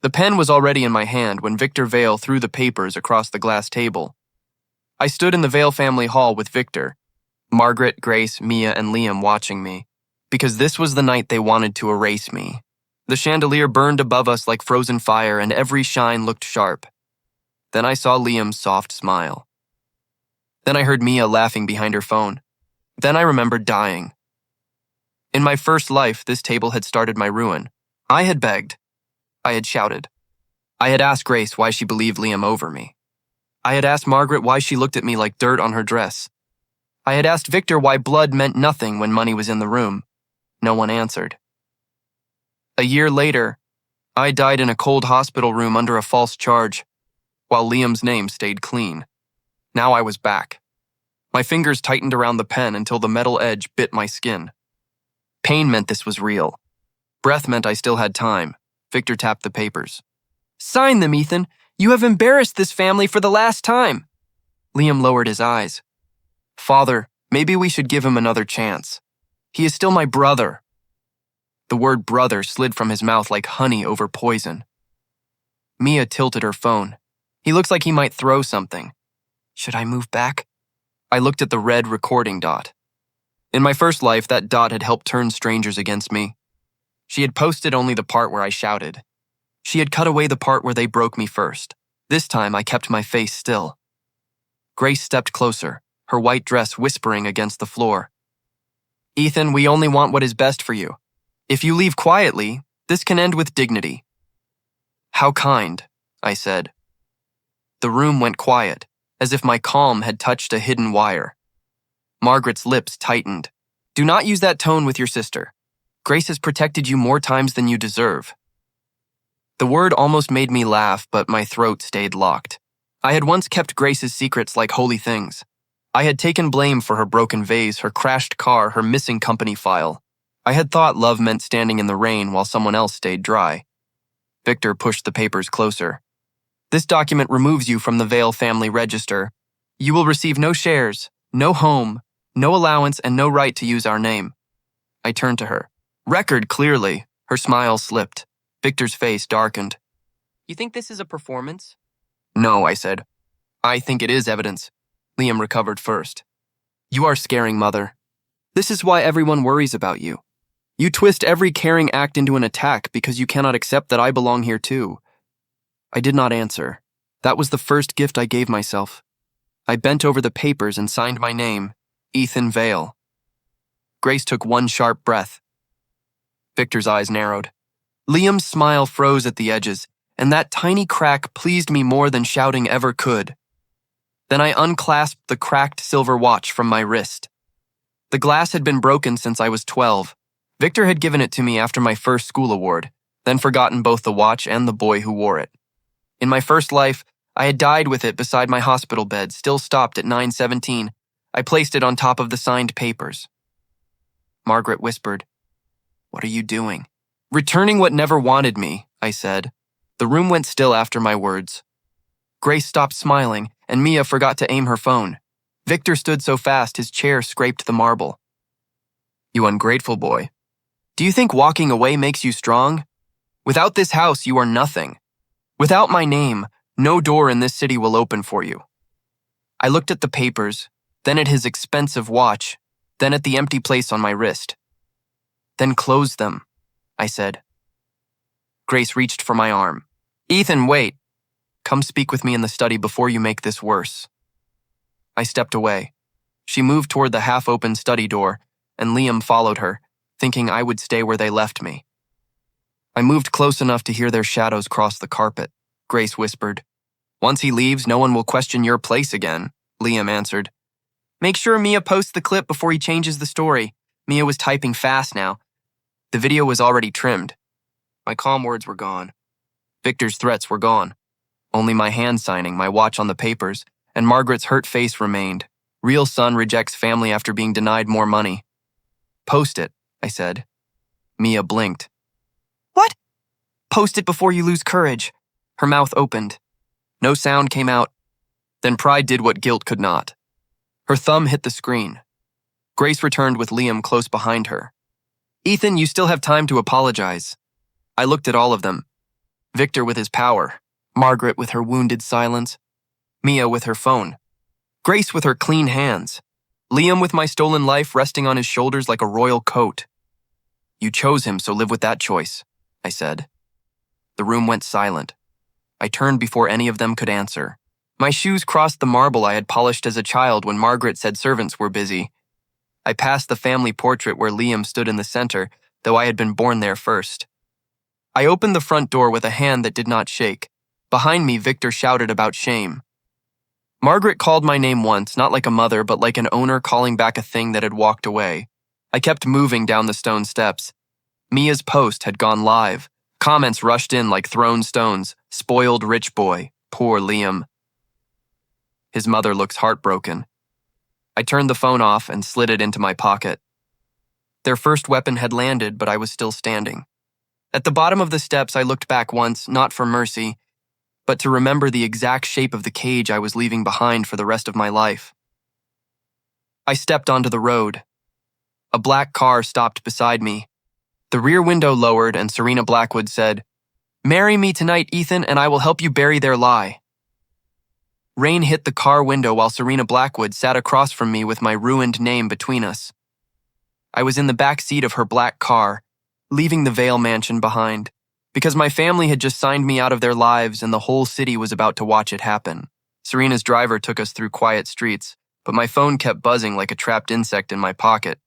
The pen was already in my hand when Victor Vale threw the papers across the glass table. I stood in the Vale family hall with Victor, Margaret, Grace, Mia, and Liam watching me, because this was the night they wanted to erase me. The chandelier burned above us like frozen fire, and every shine looked sharp. Then I saw Liam's soft smile. Then I heard Mia laughing behind her phone. Then I remembered dying. In my first life, this table had started my ruin. I had begged. I had shouted. I had asked Grace why she believed Liam over me. I had asked Margaret why she looked at me like dirt on her dress. I had asked Victor why blood meant nothing when money was in the room. No one answered. A year later, I died in a cold hospital room under a false charge, while Liam's name stayed clean. Now I was back. My fingers tightened around the pen until the metal edge bit my skin. Pain meant this was real. Breath meant I still had time. Victor tapped the papers. "Sign them, Ethan. You have embarrassed this family for the last time." Liam lowered his eyes. "Father, maybe we should give him another chance. He is still my brother." The word brother slid from his mouth like honey over poison. Mia tilted her phone. "He looks like he might throw something. Should I move back?" I looked at the red recording dot. In my first life, that dot had helped turn strangers against me. She had posted only the part where I shouted. She had cut away the part where they broke me first. This time, I kept my face still. Grace stepped closer, her white dress whispering against the floor. "Ethan, we only want what is best for you. If you leave quietly, this can end with dignity." "How kind," I said. The room went quiet, as if my calm had touched a hidden wire. Margaret's lips tightened. "Do not use that tone with your sister. Grace has protected you more times than you deserve." The word almost made me laugh, but my throat stayed locked. I had once kept Grace's secrets like holy things. I had taken blame for her broken vase, her crashed car, her missing company file. I had thought love meant standing in the rain while someone else stayed dry. Victor pushed the papers closer. "This document removes you from the Vale family register. You will receive no shares, no home, no allowance, and no right to use our name." I turned to her. "Record clearly." Her smile slipped. Victor's face darkened. "You think this is a performance?" "No," I said. "I think it is evidence." Liam recovered first. "You are scaring Mother. This is why everyone worries about you. You twist every caring act into an attack because you cannot accept that I belong here too." I did not answer. That was the first gift I gave myself. I bent over the papers and signed my name, Ethan Vale. Grace took one sharp breath. Victor's eyes narrowed. Liam's smile froze at the edges, and that tiny crack pleased me more than shouting ever could. Then I unclasped the cracked silver watch from my wrist. The glass had been broken since I was 12. Victor had given it to me after my first school award, then forgotten both the watch and the boy who wore it. In my first life, I had died with it beside my hospital bed, still stopped at 9:17. I placed it on top of the signed papers. Margaret whispered, "What are you doing?" "Returning what never wanted me," I said. The room went still after my words. Grace stopped smiling, and Mia forgot to aim her phone. Victor stood so fast his chair scraped the marble. "You ungrateful boy. Do you think walking away makes you strong? Without this house, you are nothing. Without my name, no door in this city will open for you." I looked at the papers, then at his expensive watch, then at the empty place on my wrist. "Then close them," I said. Grace reached for my arm. "Ethan, wait. Come speak with me in the study before you make this worse." I stepped away. She moved toward the half-open study door, and Liam followed her, thinking I would stay where they left me. I moved close enough to hear their shadows cross the carpet. Grace whispered, "Once he leaves, no one will question your place again," Liam answered. "Make sure Mia posts the clip before he changes the story." Mia was typing fast now. The video was already trimmed. My calm words were gone. Victor's threats were gone. Only my hand signing, my watch on the papers, and Margaret's hurt face remained. Real son rejects family after being denied more money. "Post it," I said. Mia blinked. "What?" "Post it before you lose courage." Her mouth opened. No sound came out. Then pride did what guilt could not. Her thumb hit the screen. Grace returned with Liam close behind her. "Ethan, you still have time to apologize." I looked at all of them. Victor with his power, Margaret with her wounded silence, Mia with her phone, Grace with her clean hands, Liam with my stolen life resting on his shoulders like a royal coat. You chose him, so live with that choice, I said. The room went silent. I turned before any of them could answer. My shoes crossed the marble I had polished as a child when Margaret said servants were busy. I passed the family portrait where Liam stood in the center, though I had been born there first. I opened the front door with a hand that did not shake. Behind me, Victor shouted about shame. Margaret called my name once, not like a mother, but like an owner calling back a thing that had walked away. I kept moving down the stone steps. Mia's post had gone live. Comments rushed in like thrown stones. Spoiled rich boy. Poor Liam. His mother looks heartbroken. I turned the phone off and slid it into my pocket. Their first weapon had landed, but I was still standing. At the bottom of the steps, I looked back once, not for mercy, but to remember the exact shape of the cage I was leaving behind for the rest of my life. I stepped onto the road. A black car stopped beside me. The rear window lowered and Serena Blackwood said, "Marry me tonight, Ethan, and I will help you bury their lie." Rain hit the car window while Serena Blackwood sat across from me with my ruined name between us. I was in the back seat of her black car, leaving the Vale mansion behind, because my family had just signed me out of their lives and the whole city was about to watch it happen. Serena's driver took us through quiet streets, but my phone kept buzzing like a trapped insect in my pocket.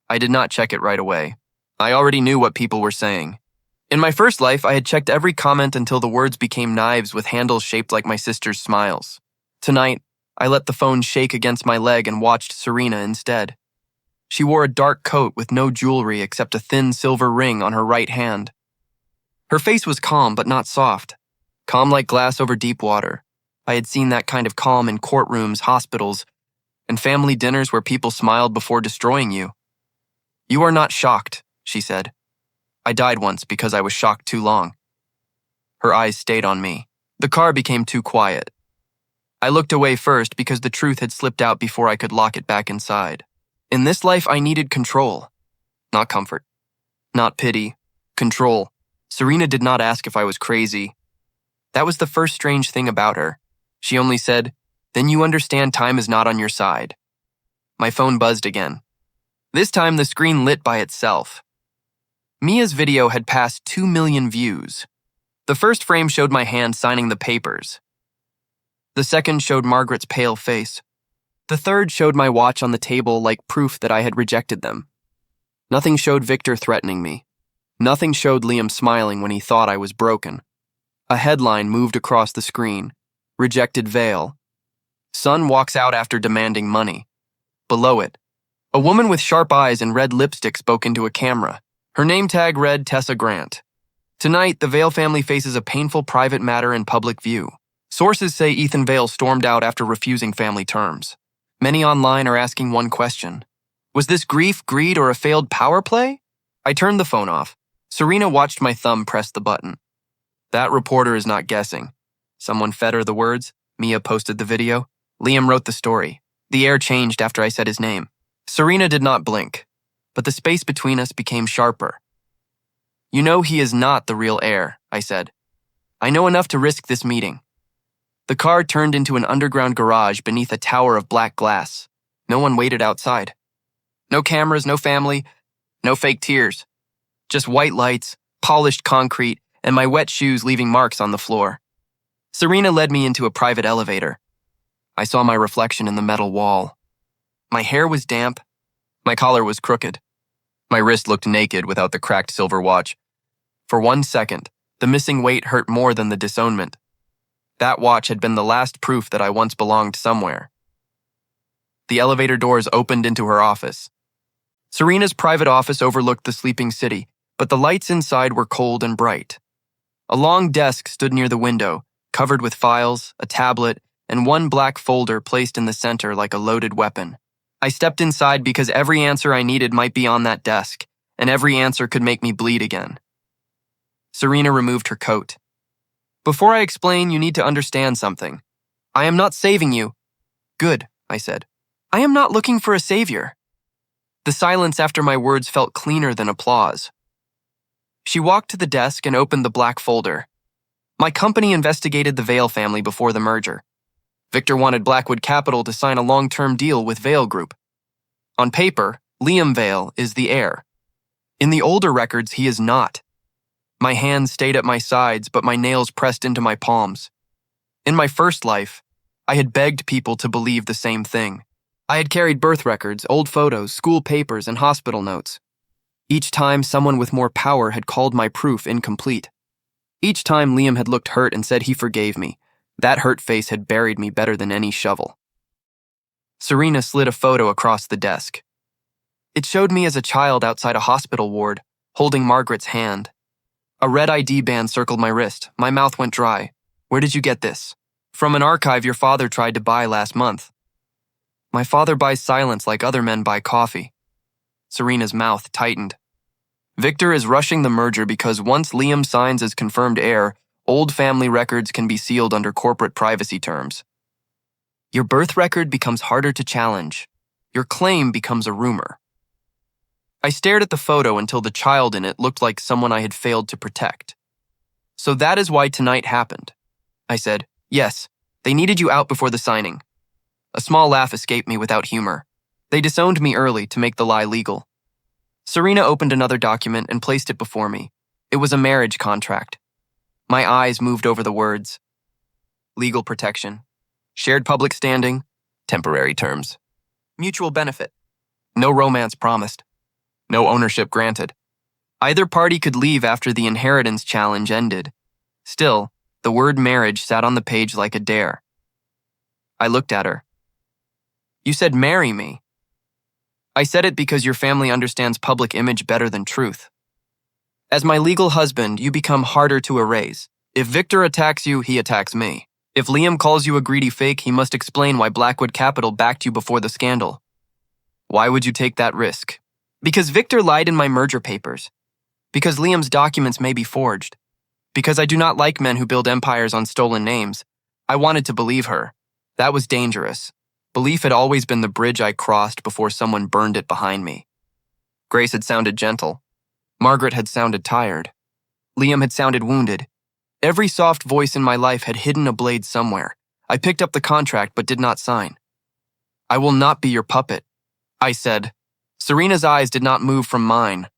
I did not check it right away. I already knew what people were saying. In my first life, I had checked every comment until the words became knives with handles shaped like my sister's smiles. Tonight, I let the phone shake against my leg and watched Serena instead. She wore a dark coat with no jewelry except a thin silver ring on her right hand. Her face was calm but not soft. Calm like glass over deep water. I had seen that kind of calm in courtrooms, hospitals, and family dinners where people smiled before destroying you. "You are not shocked," she said. I died once because I was shocked too long. Her eyes stayed on me. The car became too quiet. I looked away first because the truth had slipped out before I could lock it back inside. In this life, I needed control. Not comfort. Not pity. Control. Serena did not ask if I was crazy. That was the first strange thing about her. She only said, "Then you understand time is not on your side." My phone buzzed again. This time the screen lit by itself. Mia's video had passed 2 million views. The first frame showed my hand signing the papers. The second showed Margaret's pale face. The third showed my watch on the table like proof that I had rejected them. Nothing showed Victor threatening me. Nothing showed Liam smiling when he thought I was broken. A headline moved across the screen. Rejected Vale. Son walks out after demanding money. Below it, a woman with sharp eyes and red lipstick spoke into a camera. Her name tag read Tessa Grant. Tonight, the Vale family faces a painful private matter in public view. Sources say Ethan Vale stormed out after refusing family terms. Many online are asking one question. Was this grief, greed, or a failed power play? I turned the phone off. Serena watched my thumb press the button. That reporter is not guessing. Someone fed her the words. Mia posted the video. Liam wrote the story. The air changed after I said his name. Serena did not blink, but the space between us became sharper. "You know he is not the real heir," I said. "I know enough to risk this meeting." The car turned into an underground garage beneath a tower of black glass. No one waited outside. No cameras, no family, no fake tears. Just white lights, polished concrete, and my wet shoes leaving marks on the floor. Serena led me into a private elevator. I saw my reflection in the metal wall. My hair was damp. My collar was crooked. My wrist looked naked without the cracked silver watch. For 1 second, the missing weight hurt more than the disownment. That watch had been the last proof that I once belonged somewhere. The elevator doors opened into her office. Serena's private office overlooked the sleeping city, but the lights inside were cold and bright. A long desk stood near the window, covered with files, a tablet, and one black folder placed in the center like a loaded weapon. I stepped inside because every answer I needed might be on that desk, and every answer could make me bleed again. Serena removed her coat. "Before I explain, you need to understand something. I am not saving you." "Good," I said. "I am not looking for a savior." The silence after my words felt cleaner than applause. She walked to the desk and opened the black folder. My company investigated the Vale family before the merger. Victor wanted Blackwood Capital to sign a long-term deal with Vale Group. On paper, Liam Vale is the heir. In the older records, he is not. My hands stayed at my sides, but my nails pressed into my palms. In my first life, I had begged people to believe the same thing. I had carried birth records, old photos, school papers, and hospital notes. Each time, someone with more power had called my proof incomplete. Each time, Liam had looked hurt and said he forgave me. That hurt face had buried me better than any shovel. Serena slid a photo across the desk. It showed me as a child outside a hospital ward, holding Margaret's hand. A red ID band circled my wrist. My mouth went dry. Where did you get this? From an archive your father tried to buy last month. My father buys silence like other men buy coffee. Serena's mouth tightened. Victor is rushing the merger because once Liam signs as confirmed heir, old family records can be sealed under corporate privacy terms. Your birth record becomes harder to challenge. Your claim becomes a rumor. I stared at the photo until the child in it looked like someone I had failed to protect. So that is why tonight happened. I said, yes, they needed you out before the signing. A small laugh escaped me without humor. They disowned me early to make the lie legal. Serena opened another document and placed it before me. It was a marriage contract. My eyes moved over the words. Legal protection. Shared public standing. Temporary terms. Mutual benefit. No romance promised. No ownership granted. Either party could leave after the inheritance challenge ended. Still, the word marriage sat on the page like a dare. I looked at her. You said marry me. I said it because your family understands public image better than truth. As my legal husband, you become harder to erase. If Victor attacks you, he attacks me. If Liam calls you a greedy fake, he must explain why Blackwood Capital backed you before the scandal. Why would you take that risk? Because Victor lied in my merger papers. Because Liam's documents may be forged. Because I do not like men who build empires on stolen names. I wanted to believe her. That was dangerous. Belief had always been the bridge I crossed before someone burned it behind me. Grace had sounded gentle. Margaret had sounded tired. Liam had sounded wounded. Every soft voice in my life had hidden a blade somewhere. I picked up the contract but did not sign. I will not be your puppet, I said. Serena's eyes did not move from mine.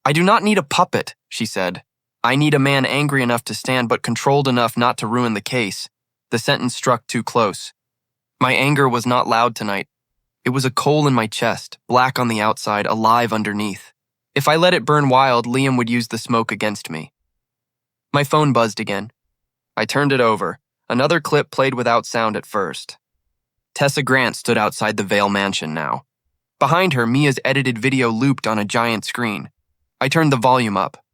I do not need a puppet, she said. I need a man angry enough to stand but controlled enough not to ruin the case. The sentence struck too close. My anger was not loud tonight. It was a coal in my chest, black on the outside, alive underneath. If I let it burn wild, Liam would use the smoke against me. My phone buzzed again. I turned it over. Another clip played without sound at first. Tessa Grant stood outside the Vale mansion now. Behind her, Mia's edited video looped on a giant screen. I turned the volume up.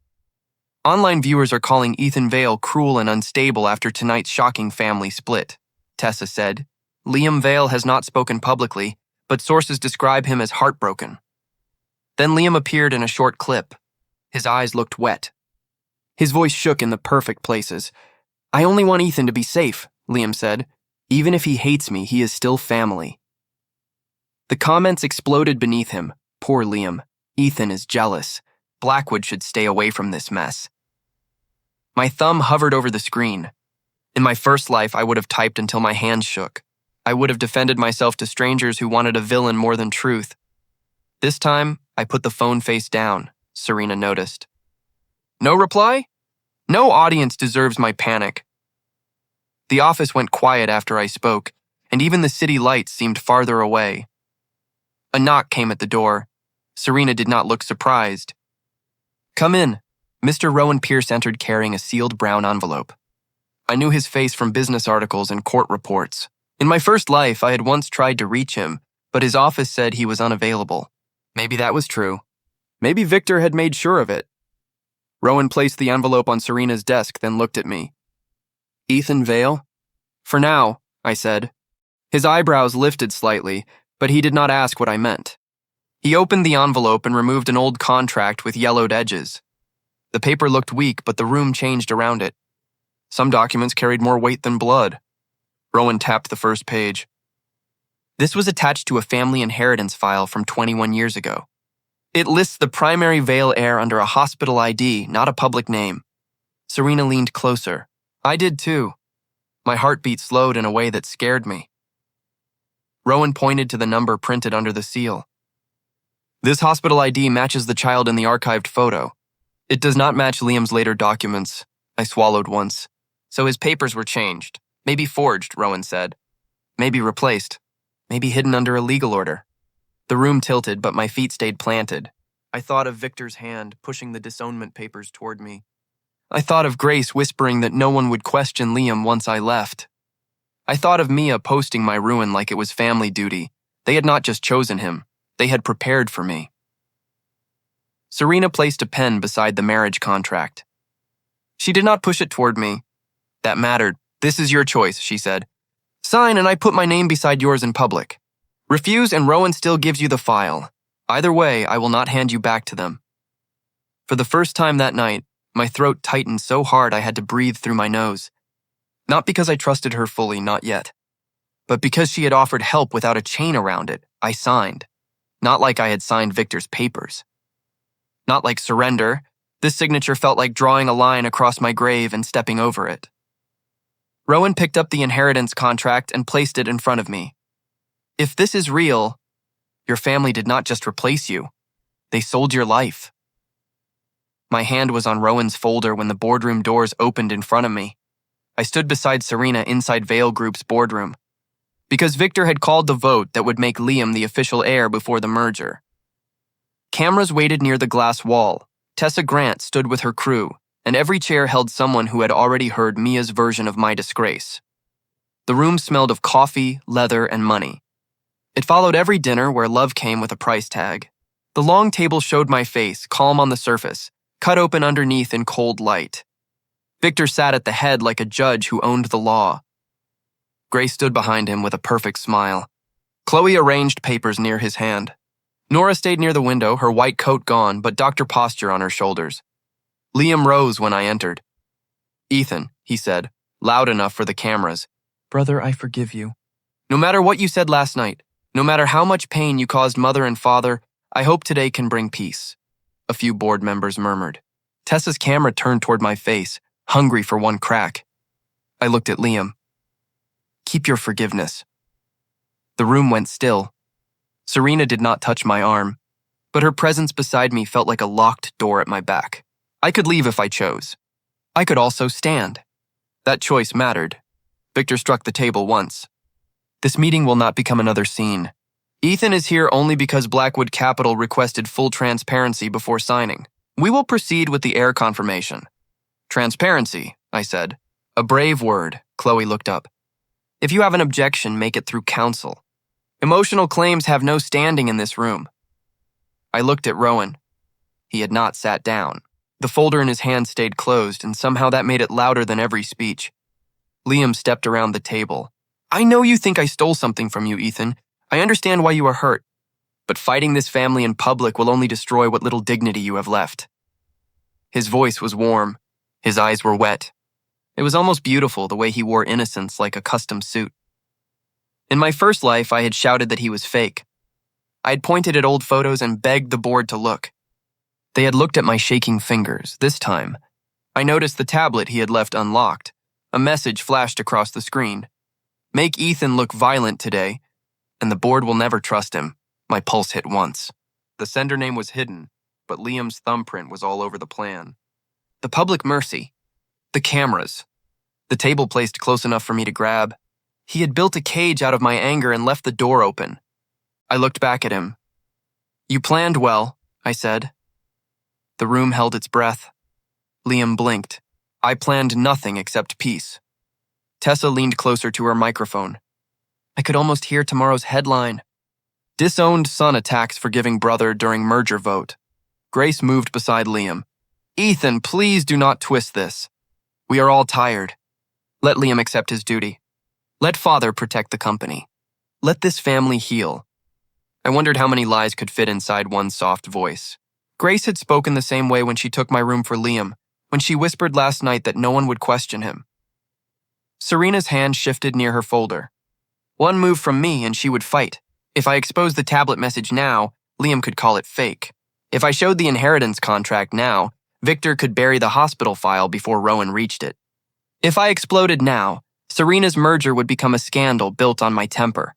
Online viewers are calling Ethan Vale cruel and unstable after tonight's shocking family split, Tessa said. Liam Vale has not spoken publicly, but sources describe him as heartbroken. Then Liam appeared in a short clip. His eyes looked wet. His voice shook in the perfect places. I only want Ethan to be safe, Liam said. Even if he hates me, he is still family. The comments exploded beneath him. Poor Liam. Ethan is jealous. Blackwood should stay away from this mess. My thumb hovered over the screen. In my first life, I would have typed until my hands shook. I would have defended myself to strangers who wanted a villain more than truth. This time, I put the phone face down, Serena noticed. No reply? No audience deserves my panic. The office went quiet after I spoke, and even the city lights seemed farther away. A knock came at the door. Serena did not look surprised. Come in. Mr. Rowan Pierce entered carrying a sealed brown envelope. I knew his face from business articles and court reports. In my first life, I had once tried to reach him, but his office said he was unavailable. Maybe that was true. Maybe Victor had made sure of it. Rowan placed the envelope on Serena's desk, then looked at me. Ethan Vale? For now, I said. His eyebrows lifted slightly, but he did not ask what I meant. He opened the envelope and removed an old contract with yellowed edges. The paper looked weak, but the room changed around it. Some documents carried more weight than blood. Rowan tapped the first page. This was attached to a family inheritance file from 21 years ago. It lists the primary Vale heir under a hospital ID, not a public name. Serena leaned closer. I did too. My heartbeat slowed in a way that scared me. Rowan pointed to the number printed under the seal. This hospital ID matches the child in the archived photo. It does not match Liam's later documents. I swallowed once. So his papers were changed. Maybe forged, Rowan said. Maybe replaced. Maybe hidden under a legal order. The room tilted, but my feet stayed planted. I thought of Victor's hand pushing the disownment papers toward me. I thought of Grace whispering that no one would question Liam once I left. I thought of Mia posting my ruin like it was family duty. They had not just chosen him. They had prepared for me. Serena placed a pen beside the marriage contract. She did not push it toward me. That mattered. This is your choice, she said. Sign and I put my name beside yours in public. Refuse and Rowan still gives you the file. Either way, I will not hand you back to them. For the first time that night, my throat tightened so hard I had to breathe through my nose. Not because I trusted her fully, not yet. But because she had offered help without a chain around it, I signed. Not like I had signed Victor's papers. Not like surrender. This signature felt like drawing a line across my grave and stepping over it. Rowan picked up the inheritance contract and placed it in front of me. If this is real, your family did not just replace you. They sold your life. My hand was on Rowan's folder when the boardroom doors opened in front of me. I stood beside Serena inside Vale Group's boardroom. Because Victor had called the vote that would make Liam the official heir before the merger. Cameras waited near the glass wall. Tessa Grant stood with her crew, and every chair held someone who had already heard Mia's version of my disgrace. The room smelled of coffee, leather, and money. It followed every dinner where love came with a price tag. The long table showed my face, calm on the surface, cut open underneath in cold light. Victor sat at the head like a judge who owned the law. Grace stood behind him with a perfect smile. Chloe arranged papers near his hand. Nora stayed near the window, her white coat gone, but Dr. Posture on her shoulders. Liam rose when I entered. Ethan, he said, loud enough for the cameras. Brother, I forgive you. No matter what you said last night, no matter how much pain you caused mother and father, I hope today can bring peace. A few board members murmured. Tessa's camera turned toward my face, hungry for one crack. I looked at Liam. Keep your forgiveness. The room went still. Serena did not touch my arm, but her presence beside me felt like a locked door at my back. I could leave if I chose. I could also stand. That choice mattered. Victor struck the table once. This meeting will not become another scene. Ethan is here only because Blackwood Capital requested full transparency before signing. We will proceed with the heir confirmation. Transparency, I said. A brave word, Chloe looked up. If you have an objection, make it through counsel. Emotional claims have no standing in this room. I looked at Rowan. He had not sat down. The folder in his hand stayed closed, and somehow that made it louder than every speech. Liam stepped around the table. I know you think I stole something from you, Ethan. I understand why you are hurt. But fighting this family in public will only destroy what little dignity you have left. His voice was warm. His eyes were wet. It was almost beautiful the way he wore innocence like a custom suit. In my first life, I had shouted that he was fake. I had pointed at old photos and begged the board to look. They had looked at my shaking fingers. This time, I noticed the tablet he had left unlocked. A message flashed across the screen. Make Ethan look violent today, and the board will never trust him. My pulse hit once. The sender name was hidden, but Liam's thumbprint was all over the plan. The public mercy. The cameras. The table placed close enough for me to grab. He had built a cage out of my anger and left the door open. I looked back at him. You planned well, I said. The room held its breath. Liam blinked. I planned nothing except peace. Tessa leaned closer to her microphone. I could almost hear tomorrow's headline. Disowned son attacks forgiving brother during merger vote. Grace moved beside Liam. Ethan, please do not twist this. We are all tired. Let Liam accept his duty. Let father protect the company. Let this family heal. I wondered how many lies could fit inside one soft voice. Grace had spoken the same way when she took my room for Liam, when she whispered last night that no one would question him. Serena's hand shifted near her folder. One move from me and she would fight. If I exposed the tablet message now, Liam could call it fake. If I showed the inheritance contract now, Victor could bury the hospital file before Rowan reached it. If I exploded now, Serena's merger would become a scandal built on my temper.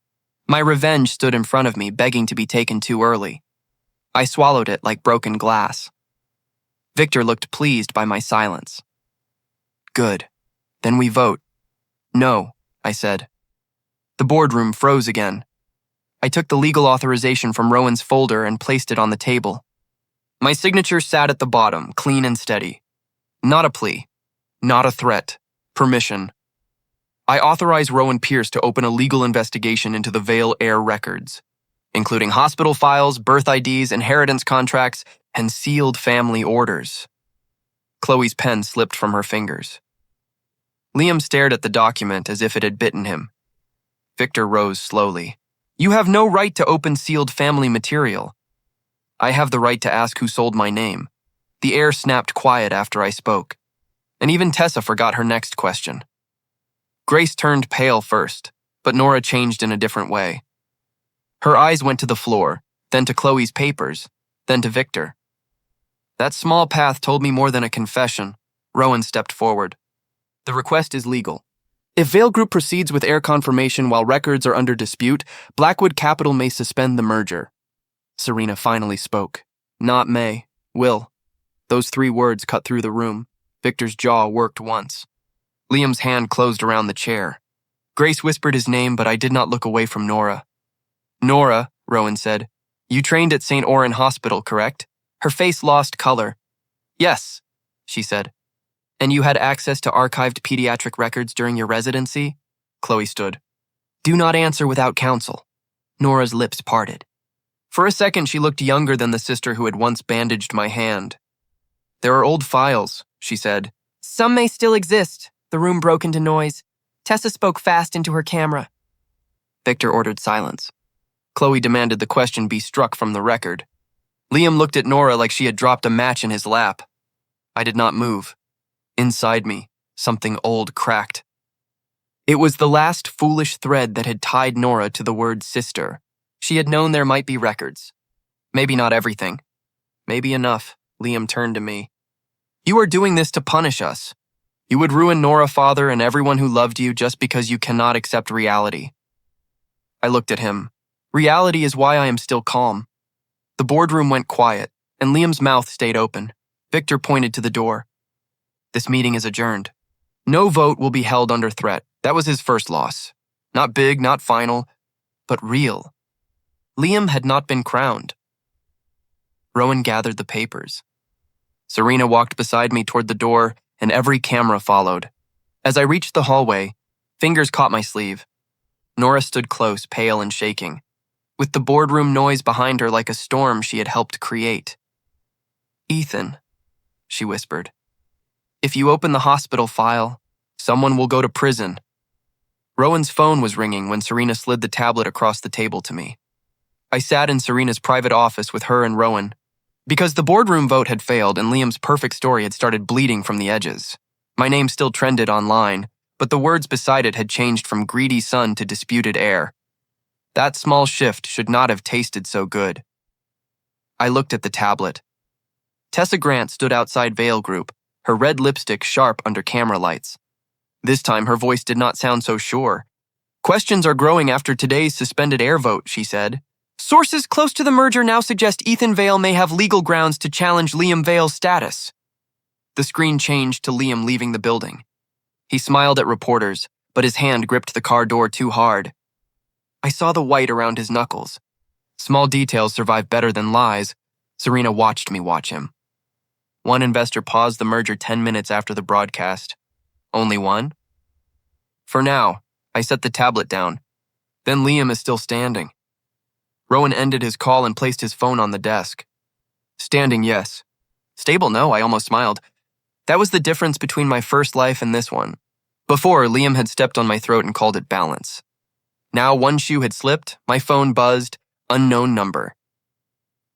My revenge stood in front of me, begging to be taken too early. I swallowed it like broken glass. Victor looked pleased by my silence. Good. Then we vote. No, I said. The boardroom froze again. I took the legal authorization from Rowan's folder and placed it on the table. My signature sat at the bottom, clean and steady. Not a plea. Not a threat. Permission. I authorize Rowan Pierce to open a legal investigation into the Heir records, including hospital files, birth IDs, inheritance contracts, and sealed family orders. Chloe's pen slipped from her fingers. Liam stared at the document as if it had bitten him. Victor rose slowly. You have no right to open sealed family material. I have the right to ask who sold my name. The air snapped quiet after I spoke, and even Tessa forgot her next question. Grace turned pale first, but Nora changed in a different way. Her eyes went to the floor, then to Chloe's papers, then to Victor. That small path told me more than a confession. Rowan stepped forward. The request is legal. If Vale Group proceeds with Heir confirmation while records are under dispute, Blackwood Capital may suspend the merger. Serena finally spoke. Not may. Will. Those 3 words cut through the room. Victor's jaw worked once. Liam's hand closed around the chair. Grace whispered his name, but I did not look away from Nora. Nora, Rowan said, you trained at St. Oran Hospital, correct? Her face lost color. Yes, she said. And you had access to archived pediatric records during your residency? Chloe stood. Do not answer without counsel. Nora's lips parted. For a second, she looked younger than the sister who had once bandaged my hand. There are old files, she said. Some may still exist. The room broke into noise. Tessa spoke fast into her camera. Victor ordered silence. Chloe demanded the question be struck from the record. Liam looked at Nora like she had dropped a match in his lap. I did not move. Inside me, something old cracked. It was the last foolish thread that had tied Nora to the word sister. She had known there might be records. Maybe not everything. Maybe enough. Liam turned to me. You are doing this to punish us. You would ruin Nora, father, and everyone who loved you just because you cannot accept reality. I looked at him. Reality is why I am still calm. The boardroom went quiet, and Liam's mouth stayed open. Victor pointed to the door. This meeting is adjourned. No vote will be held under threat. That was his first loss. Not big, not final, but real. Liam had not been crowned. Rowan gathered the papers. Serena walked beside me toward the door, and every camera followed. As I reached the hallway, fingers caught my sleeve. Nora stood close, pale and shaking, with the boardroom noise behind her like a storm she had helped create. Ethan, she whispered. If you open the hospital file, someone will go to prison. Rowan's phone was ringing when Serena slid the tablet across the table to me. I sat in Serena's private office with her and Rowan, because the boardroom vote had failed and Liam's perfect story had started bleeding from the edges. My name still trended online, but the words beside it had changed from greedy son to disputed heir. That small shift should not have tasted so good. I looked at the tablet. Tessa Grant stood outside Vale Group, her red lipstick sharp under camera lights. This time her voice did not sound so sure. Questions are growing after today's suspended heir vote, she said. Sources close to the merger now suggest Ethan Vale may have legal grounds to challenge Liam Vale's status. The screen changed to Liam leaving the building. He smiled at reporters, but his hand gripped the car door too hard. I saw the white around his knuckles. Small details survive better than lies. Serena watched me watch him. One investor paused the merger 10 minutes after the broadcast. Only one? For now, I set the tablet down. Then Liam is still standing. Rowan ended his call and placed his phone on the desk. Standing, yes. Stable, no, I almost smiled. That was the difference between my first life and this one. Before, Liam had stepped on my throat and called it balance. Now one shoe had slipped, my phone buzzed, unknown number.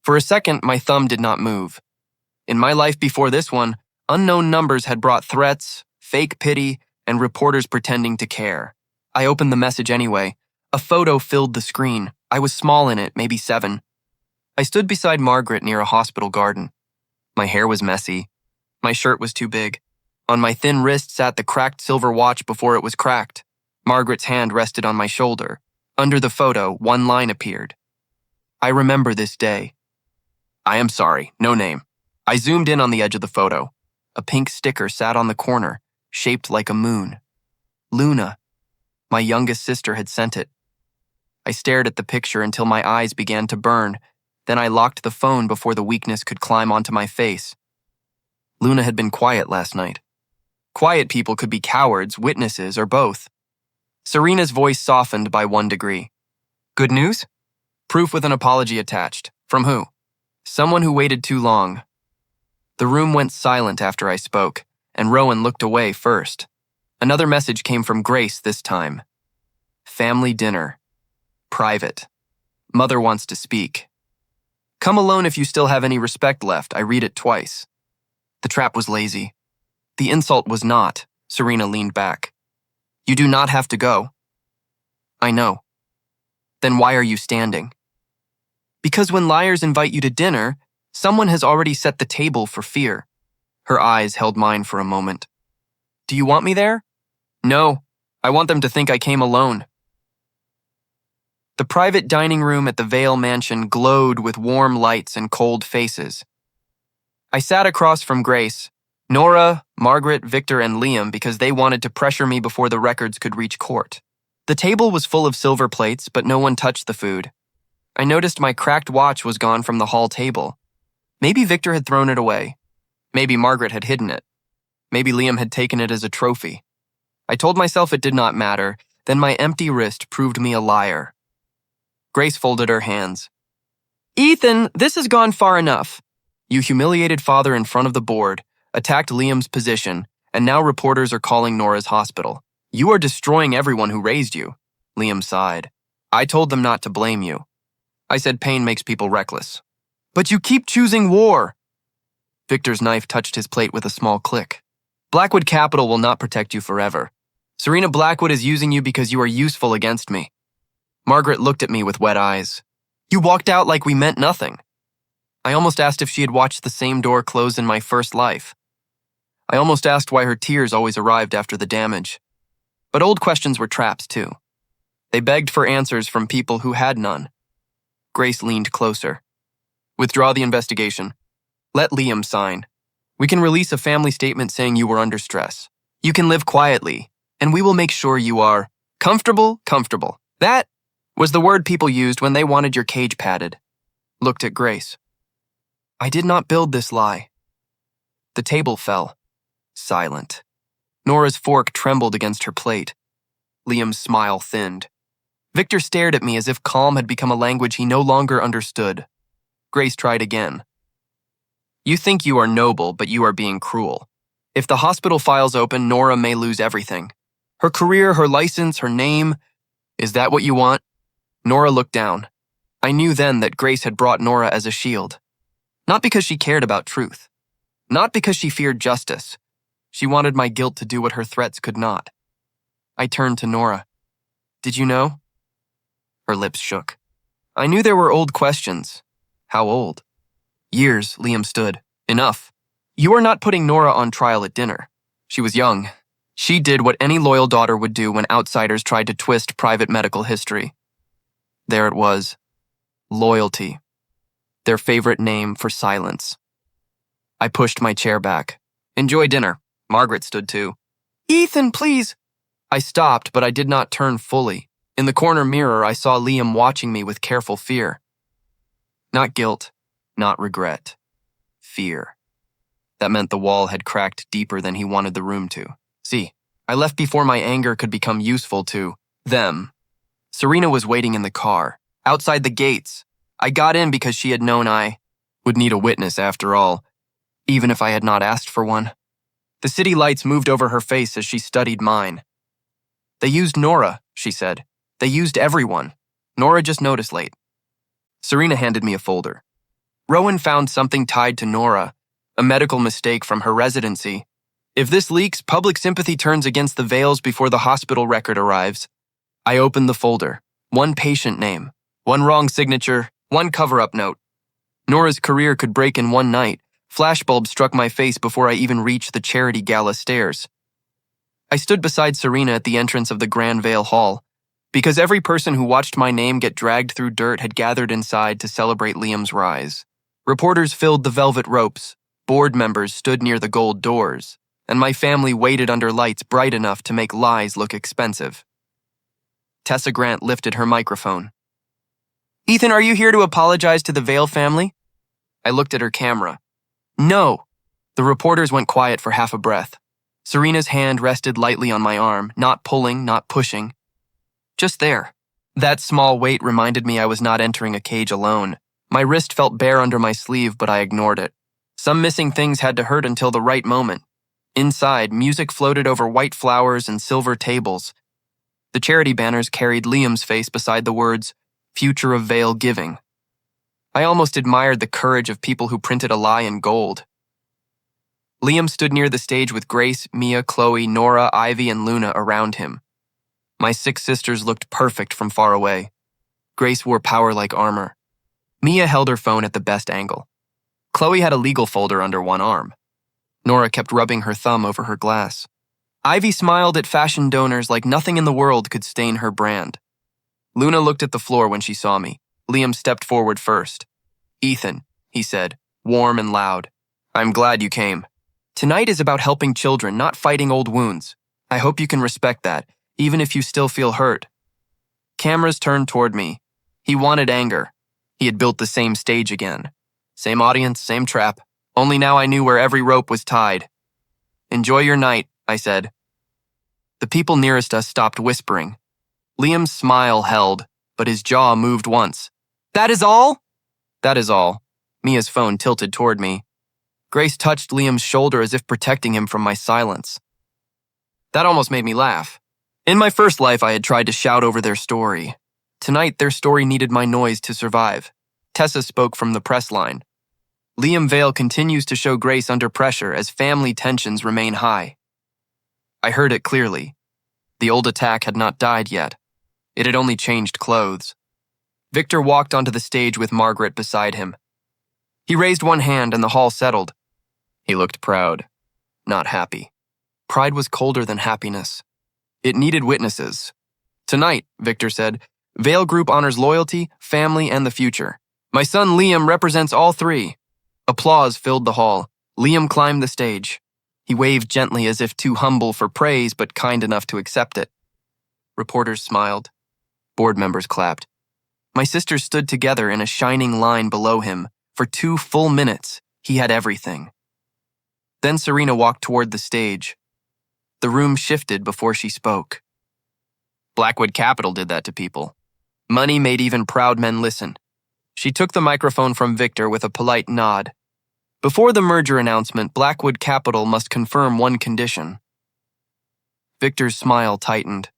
For a second, my thumb did not move. In my life before this one, unknown numbers had brought threats, fake pity, and reporters pretending to care. I opened the message anyway. A photo filled the screen. I was small in it, maybe 7. I stood beside Margaret near a hospital garden. My hair was messy. My shirt was too big. On my thin wrist sat the cracked silver watch before it was cracked. Margaret's hand rested on my shoulder. Under the photo, one line appeared. I remember this day. I am sorry, no name. I zoomed in on the edge of the photo. A pink sticker sat on the corner, shaped like a moon. Luna. My youngest sister had sent it. I stared at the picture until my eyes began to burn. Then I locked the phone before the weakness could climb onto my face. Luna had been quiet last night. Quiet people could be cowards, witnesses, or both. Serena's voice softened by 1 degree. Good news? Proof with an apology attached. From who? Someone who waited too long. The room went silent after I spoke, and Rowan looked away first. Another message came from Grace this time. Family dinner. Private. Mother wants to speak. Come alone if you still have any respect left. I read it twice. The trap was lazy. The insult was not. Serena leaned back. You do not have to go. I know. Then why are you standing? Because when liars invite you to dinner, someone has already set the table for fear. Her eyes held mine for a moment. Do you want me there? No. I want them to think I came alone. The private dining room at the Vale Mansion glowed with warm lights and cold faces. I sat across from Grace, Nora, Margaret, Victor, and Liam because they wanted to pressure me before the records could reach court. The table was full of silver plates, but no one touched the food. I noticed my cracked watch was gone from the hall table. Maybe Victor had thrown it away. Maybe Margaret had hidden it. Maybe Liam had taken it as a trophy. I told myself it did not matter, then my empty wrist proved me a liar. Grace folded her hands. Ethan, this has gone far enough. You humiliated father in front of the board, attacked Liam's position, and now reporters are calling Nora's hospital. You are destroying everyone who raised you. Liam sighed. I told them not to blame you. I said pain makes people reckless. But you keep choosing war. Victor's knife touched his plate with a small click. Blackwood Capital will not protect you forever. Serena Blackwood is using you because you are useful against me. Margaret looked at me with wet eyes. You walked out like we meant nothing. I almost asked if she had watched the same door close in my first life. I almost asked why her tears always arrived after the damage. But old questions were traps, too. They begged for answers from people who had none. Grace leaned closer. Withdraw the investigation. Let Liam sign. We can release a family statement saying you were under stress. You can live quietly, and we will make sure you are comfortable. That was the word people used when they wanted your cage padded. Looked at Grace. I did not build this lie. The table fell. Silent. Nora's fork trembled against her plate. Liam's smile thinned. Victor stared at me as if calm had become a language he no longer understood. Grace tried again. You think you are noble, but you are being cruel. If the hospital files open, Nora may lose everything. Her career, her license, her name. Is that what you want? Nora looked down. I knew then that Grace had brought Nora as a shield. Not because she cared about truth. Not because she feared justice. She wanted my guilt to do what her threats could not. I turned to Nora. Did you know? Her lips shook. I knew there were old questions. How old? Years, Liam stood. Enough. You are not putting Nora on trial at dinner. She was young. She did what any loyal daughter would do when outsiders tried to twist private medical history. There it was. Loyalty. Their favorite name for silence. I pushed my chair back. Enjoy dinner. Margaret stood too. Ethan, please. I stopped, but I did not turn fully. In the corner mirror, I saw Liam watching me with careful fear. Not guilt, not regret. Fear. That meant the wall had cracked deeper than he wanted the room to. See, I left before my anger could become useful to them. Serena was waiting in the car, outside the gates. I got in because she had known I would need a witness after all, even if I had not asked for one. The city lights moved over her face as she studied mine. They used Nora, she said. They used everyone. Nora just noticed late. Serena handed me a folder. Rowan found something tied to Nora, a medical mistake from her residency. If this leaks, public sympathy turns against the Vales before the hospital record arrives. I opened the folder. One patient name, one wrong signature, one cover-up note. Nora's career could break in one night, Flashbulbs struck my face before I even reached the charity gala stairs. I stood beside Serena at the entrance of the Grand Vale Hall, because every person who watched my name get dragged through dirt had gathered inside to celebrate Liam's rise. Reporters filled the velvet ropes, board members stood near the gold doors, and my family waited under lights bright enough to make lies look expensive. Tessa Grant lifted her microphone. "Ethan, are you here to apologize to the Vale family?" I looked at her camera. "No." The reporters went quiet for half a breath. Serena's hand rested lightly on my arm, not pulling, not pushing. Just there. That small weight reminded me I was not entering a cage alone. My wrist felt bare under my sleeve, but I ignored it. Some missing things had to hurt until the right moment. Inside, music floated over white flowers and silver tables. The charity banners carried Liam's face beside the words, "Future of Vale Giving." I almost admired the courage of people who printed a lie in gold. Liam stood near the stage with Grace, Mia, Chloe, Nora, Ivy, and Luna around him. My 6 sisters looked perfect from far away. Grace wore power-like armor. Mia held her phone at the best angle. Chloe had a legal folder under one arm. Nora kept rubbing her thumb over her glass. Ivy smiled at fashion donors like nothing in the world could stain her brand. Luna looked at the floor when she saw me. Liam stepped forward first. "Ethan," he said, warm and loud, "I'm glad you came. Tonight is about helping children, not fighting old wounds. I hope you can respect that, even if you still feel hurt." Cameras turned toward me. He wanted anger. He had built the same stage again. Same audience, same trap. Only now I knew where every rope was tied. "Enjoy your night," I said. The people nearest us stopped whispering. Liam's smile held, but his jaw moved once. "That is all?" "That is all." Mia's phone tilted toward me. Grace touched Liam's shoulder as if protecting him from my silence. That almost made me laugh. In my first life, I had tried to shout over their story. Tonight, their story needed my noise to survive. Tessa spoke from the press line. "Liam Vale continues to show grace under pressure as family tensions remain high." I heard it clearly. The old attack had not died yet. It had only changed clothes. Victor walked onto the stage with Margaret beside him. He raised one hand and the hall settled. He looked proud, not happy. Pride was colder than happiness. It needed witnesses. "Tonight," Victor said, "Vale Group honors loyalty, family, and the future. My son Liam represents all three." Applause filled the hall. Liam climbed the stage. He waved gently as if too humble for praise but kind enough to accept it. Reporters smiled. Board members clapped. My sisters stood together in a shining line below him. For 2 full minutes, he had everything. Then Serena walked toward the stage. The room shifted before she spoke. Blackwood Capital did that to people. Money made even proud men listen. She took the microphone from Victor with a polite nod. Before the merger announcement, Blackwood Capital must confirm one condition. Victor's smile tightened.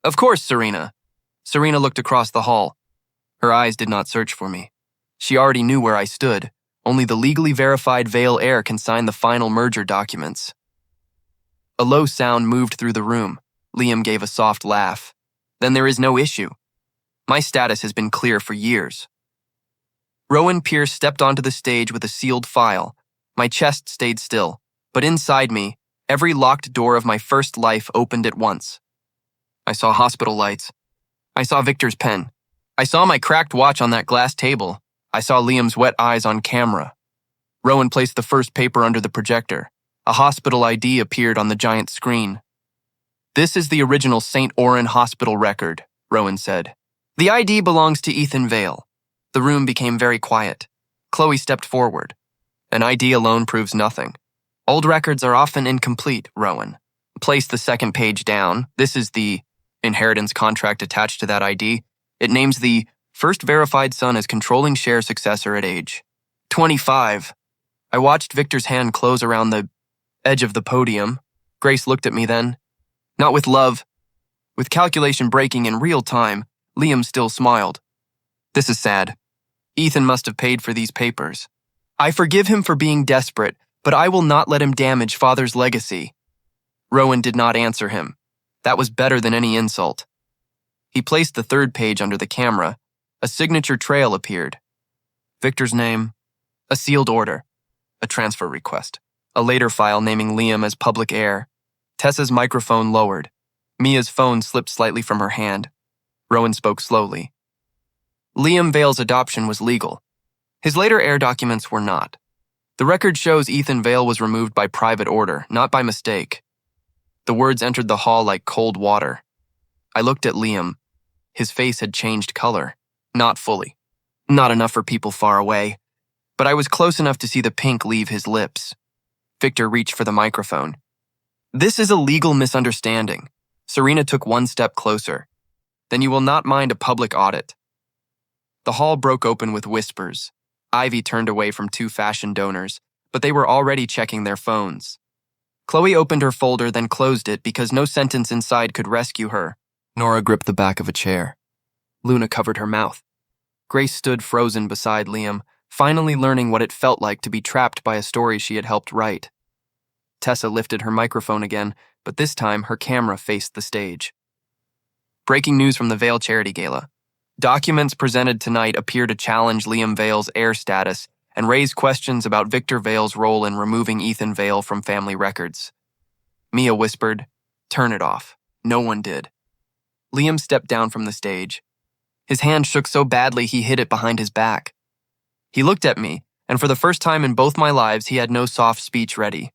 "Of course, Serena." Serena looked across the hall. Her eyes did not search for me. She already knew where I stood. Only the legally verified Vale heir can sign the final merger documents. A low sound moved through the room. Liam gave a soft laugh. "Then there is no issue. My status has been clear for years." Rowan Pierce stepped onto the stage with a sealed file. My chest stayed still, but inside me, every locked door of my first life opened at once. I saw hospital lights. I saw Victor's pen. I saw my cracked watch on that glass table. I saw Liam's wet eyes on camera. Rowan placed the first paper under the projector. A hospital ID appeared on the giant screen. "This is the original St. Oran Hospital record," Rowan said. "The ID belongs to Ethan Vale." The room became very quiet. Chloe stepped forward. "An ID alone proves nothing. Old records are often incomplete, Rowan. Place the second page down. This is the inheritance contract attached to that ID. It names the first verified son as controlling share successor at age 25. I watched Victor's hand close around the edge of the podium. Grace looked at me then. Not with love. With calculation breaking in real time, Liam still smiled. "This is sad. Ethan must have paid for these papers. I forgive him for being desperate, but I will not let him damage father's legacy." Rowan did not answer him. That was better than any insult. He placed the third page under the camera. A signature trail appeared. Victor's name, a sealed order. A transfer request. A later file naming Liam as public heir. Tessa's microphone lowered. Mia's phone slipped slightly from her hand. Rowan spoke slowly. Liam Vale's adoption was legal. His later heir documents were not. The record shows Ethan Vale was removed by private order, not by mistake. The words entered the hall like cold water. I looked at Liam. His face had changed color. Not fully. Not enough for people far away. But I was close enough to see the pink leave his lips. Victor reached for the microphone. This is a legal misunderstanding. Serena took one step closer. Then you will not mind a public audit. The hall broke open with whispers. Ivy turned away from two fashion donors, but they were already checking their phones. Chloe opened her folder, then closed it because no sentence inside could rescue her. Nora gripped the back of a chair. Luna covered her mouth. Grace stood frozen beside Liam, finally learning what it felt like to be trapped by a story she had helped write. Tessa lifted her microphone again, but this time her camera faced the stage. Breaking news from the Vale Charity Gala. Documents presented tonight appear to challenge Liam Vale's heir status and raise questions about Victor Vale's role in removing Ethan Vale from family records. Mia whispered, "Turn it off." No one did. Liam stepped down from the stage. His hand shook so badly he hid it behind his back. He looked at me, and for the first time in both my lives, he had no soft speech ready.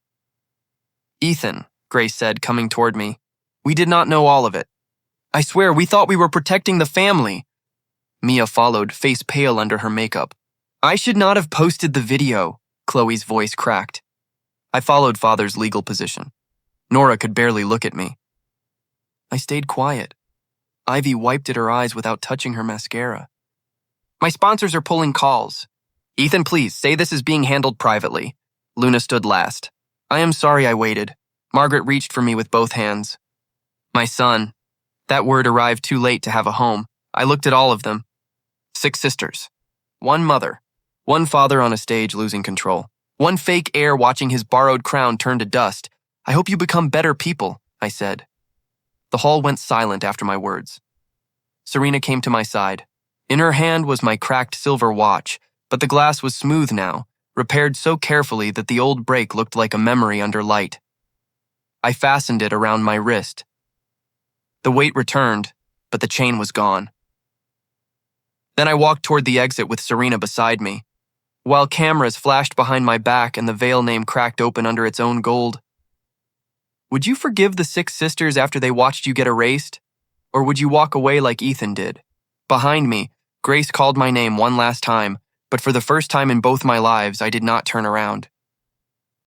"Ethan," Grace said, coming toward me, "we did not know all of it. I swear, we thought we were protecting the family." Mia followed, face pale under her makeup. "I should not have posted the video," Chloe's voice cracked. I followed Father's legal position. Nora could barely look at me. I stayed quiet. Ivy wiped at her eyes without touching her mascara. "My sponsors are pulling calls. Ethan, please, say this is being handled privately." Luna stood last. "I am sorry I waited." Margaret reached for me with both hands. "My son." That word arrived too late to have a home. I looked at all of them. 6 sisters. 1 mother. 1 father on a stage losing control. 1 fake heir watching his borrowed crown turn to dust. "I hope you become better people," I said. The hall went silent after my words. Serena came to my side. In her hand was my cracked silver watch, but the glass was smooth now, repaired so carefully that the old break looked like a memory under light. I fastened it around my wrist. The weight returned, but the chain was gone. Then I walked toward the exit with Serena beside me, while cameras flashed behind my back and the Vale name cracked open under its own gold. Would you forgive the 6 sisters after they watched you get erased? Or would you walk away like Ethan did? Behind me, Grace called my name one last time, but for the first time in both my lives, I did not turn around.